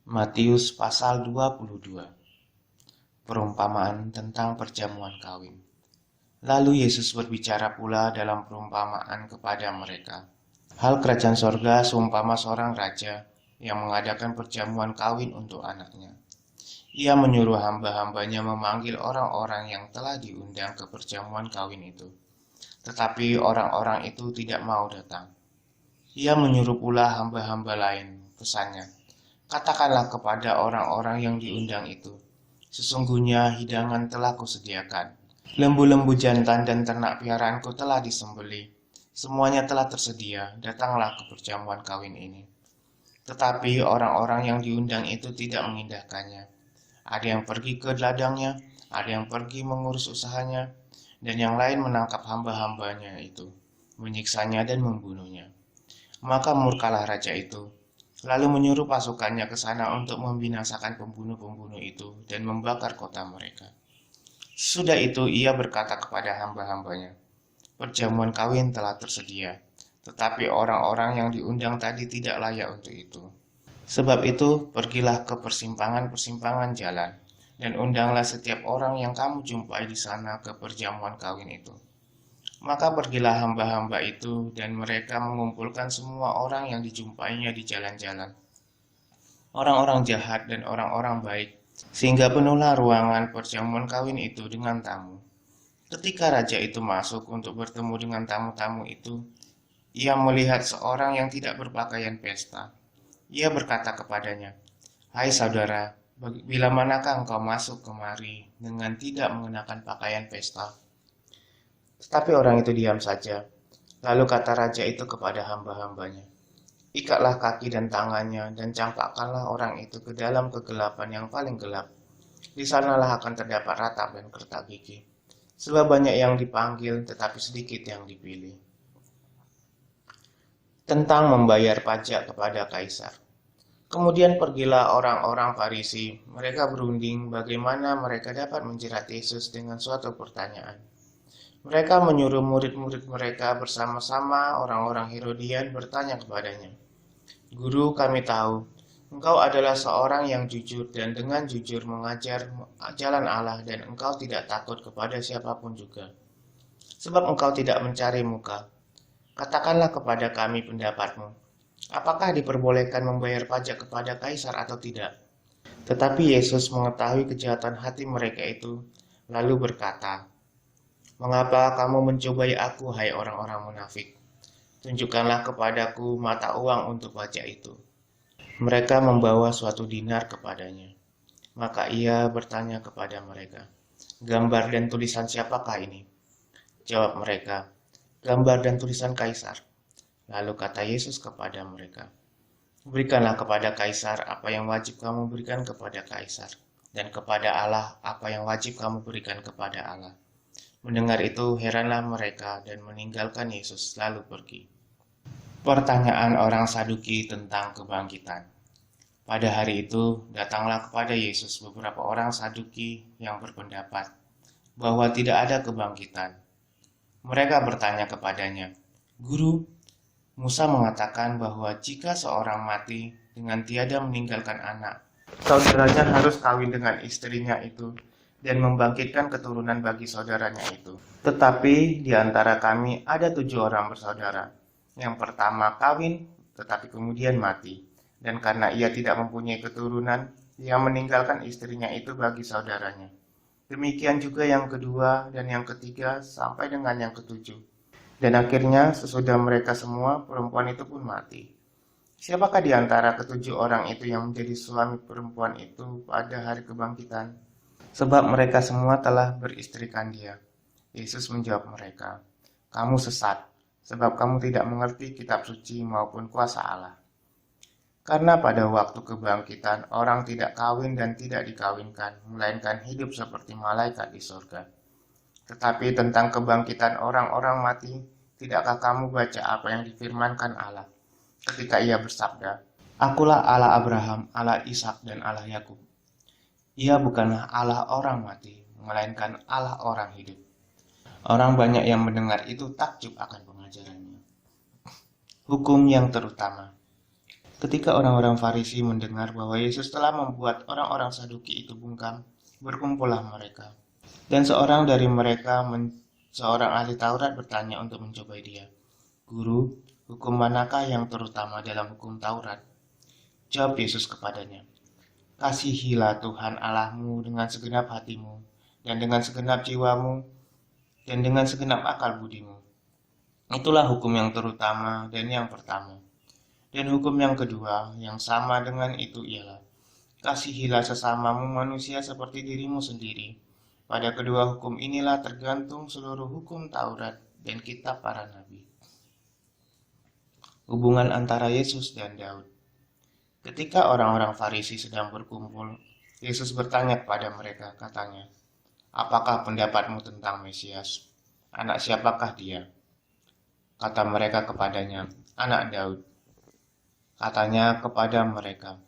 Matius pasal 22. Perumpamaan tentang perjamuan kawin. Lalu Yesus berbicara pula dalam perumpamaan kepada mereka. Hal kerajaan sorga seumpama seorang raja yang mengadakan perjamuan kawin untuk anaknya. Ia menyuruh hamba-hambanya memanggil orang-orang yang telah diundang ke perjamuan kawin itu. Tetapi orang-orang itu tidak mau datang. Ia menyuruh pula hamba-hamba lain, pesannya, katakanlah kepada orang-orang yang diundang itu, sesungguhnya hidangan telah kusediakan. Lembu-lembu jantan dan ternak peliharaanku telah disembelih. Semuanya telah tersedia, datanglah ke perjamuan kawin ini. Tetapi orang-orang yang diundang itu tidak mengindahkannya. Ada yang pergi ke ladangnya, ada yang pergi mengurus usahanya, dan yang lain menangkap hamba-hambanya itu, menyiksanya dan membunuhnya. Maka murkalah raja itu, lalu menyuruh pasukannya ke sana untuk membinasakan pembunuh-pembunuh itu dan membakar kota mereka. Sudah itu ia berkata kepada hamba-hambanya, perjamuan kawin telah tersedia, tetapi orang-orang yang diundang tadi tidak layak untuk itu. Sebab itu, pergilah ke persimpangan-persimpangan jalan, dan undanglah setiap orang yang kamu jumpai di sana ke perjamuan kawin itu. Maka pergilah hamba-hamba itu, dan mereka mengumpulkan semua orang yang dijumpainya di jalan-jalan, orang-orang jahat dan orang-orang baik, sehingga penuhlah ruangan perjamuan kawin itu dengan tamu. Ketika raja itu masuk untuk bertemu dengan tamu-tamu itu, ia melihat seorang yang tidak berpakaian pesta. Ia berkata kepadanya, "Hai saudara, bila manakah engkau masuk kemari dengan tidak mengenakan pakaian pesta?" Tetapi orang itu diam saja. Lalu kata raja itu kepada hamba-hambanya, ikatlah kaki dan tangannya dan campakkanlah orang itu ke dalam kegelapan yang paling gelap. Di sanalah akan terdapat ratap dan kertak gigi. Sebab banyak yang dipanggil tetapi sedikit yang dipilih. Tentang membayar pajak kepada kaisar. Kemudian pergilah orang-orang Farisi. Mereka berunding bagaimana mereka dapat menjerat Yesus dengan suatu pertanyaan. Mereka menyuruh murid-murid mereka bersama-sama orang-orang Herodian bertanya kepadanya, Guru, kami tahu, engkau adalah seorang yang jujur dan dengan jujur mengajar jalan Allah dan engkau tidak takut kepada siapapun juga. Sebab engkau tidak mencari muka. Katakanlah kepada kami pendapatmu. Apakah diperbolehkan membayar pajak kepada kaisar atau tidak? Tetapi Yesus mengetahui kejahatan hati mereka itu, lalu berkata, mengapa kamu mencobai aku, hai orang-orang munafik? Tunjukkanlah kepadaku mata uang untuk pajak itu. Mereka membawa suatu dinar kepadanya. Maka ia bertanya kepada mereka, gambar dan tulisan siapakah ini? Jawab mereka, gambar dan tulisan kaisar. Lalu kata Yesus kepada mereka, berikanlah kepada kaisar apa yang wajib kamu berikan kepada kaisar, dan kepada Allah apa yang wajib kamu berikan kepada Allah. Mendengar itu heranlah mereka dan meninggalkan Yesus lalu pergi. Pertanyaan orang Saduki tentang kebangkitan. Pada hari itu datanglah kepada Yesus beberapa orang Saduki yang berpendapat bahwa tidak ada kebangkitan. Mereka bertanya kepadanya, Guru, Musa mengatakan bahwa jika seorang mati dengan tiada meninggalkan anak, saudaranya harus kawin dengan istrinya itu dan membangkitkan keturunan bagi saudaranya itu. Tetapi di antara kami ada 7 orang bersaudara. Yang pertama kawin, tetapi kemudian mati. Dan karena ia tidak mempunyai keturunan, ia meninggalkan istrinya itu bagi saudaranya. Demikian juga yang kedua dan yang ketiga sampai dengan yang ketujuh. Dan akhirnya sesudah mereka semua, perempuan itu pun mati. Siapakah di antara ketujuh orang itu yang menjadi suami perempuan itu pada hari kebangkitan? Sebab mereka semua telah beristrikan dia. Yesus menjawab mereka, kamu sesat, sebab kamu tidak mengerti kitab suci maupun kuasa Allah. Karena pada waktu kebangkitan orang tidak kawin dan tidak dikawinkan, melainkan hidup seperti malaikat di surga. Tetapi tentang kebangkitan orang-orang mati, tidakkah kamu baca apa yang difirmankan Allah ketika ia bersabda, Akulah Allah Abraham, Allah Ishak dan Allah Yakub. Ia bukanlah Allah orang mati, melainkan Allah orang hidup. Orang banyak yang mendengar itu takjub akan pengajarannya. Hukum yang terutama. Ketika orang-orang Farisi mendengar bahwa Yesus telah membuat orang-orang Saduki itu bungkam, berkumpullah mereka. Dan seorang dari mereka, seorang ahli Taurat, bertanya untuk mencobai dia, "Guru, hukum manakah yang terutama dalam hukum Taurat?" Jawab Yesus kepadanya, "Kasihilah Tuhan Allahmu dengan segenap hatimu, dan dengan segenap jiwamu, dan dengan segenap akal budimu. Itulah hukum yang terutama dan yang pertama. Dan hukum yang kedua, yang sama dengan itu ialah, kasihilah sesamamu manusia seperti dirimu sendiri. Pada kedua hukum inilah tergantung seluruh hukum Taurat dan kitab para nabi." Hubungan antara Yesus dan Daud. Ketika orang-orang Farisi sedang berkumpul, Yesus bertanya kepada mereka, katanya, "Apakah pendapatmu tentang Mesias? Anak siapakah dia?" Kata mereka kepadanya, "Anak Daud." Katanya kepada mereka,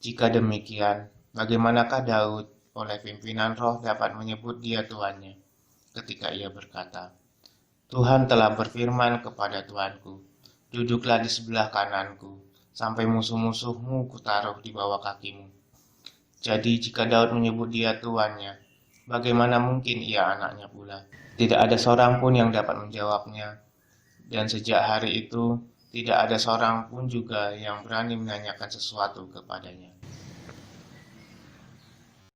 "Jika demikian, bagaimanakah Daud oleh pimpinan roh dapat menyebut dia tuannya, ketika ia berkata, 'Tuhan telah berfirman kepada Tuanku, duduklah di sebelah kananku, sampai musuh-musuhmu kutaruh di bawah kakimu.' Jadi jika Daud menyebut dia tuannya, bagaimana mungkin ia anaknya pula?" Tidak ada seorang pun yang dapat menjawabnya, dan sejak hari itu tidak ada seorang pun juga yang berani menanyakan sesuatu kepadanya.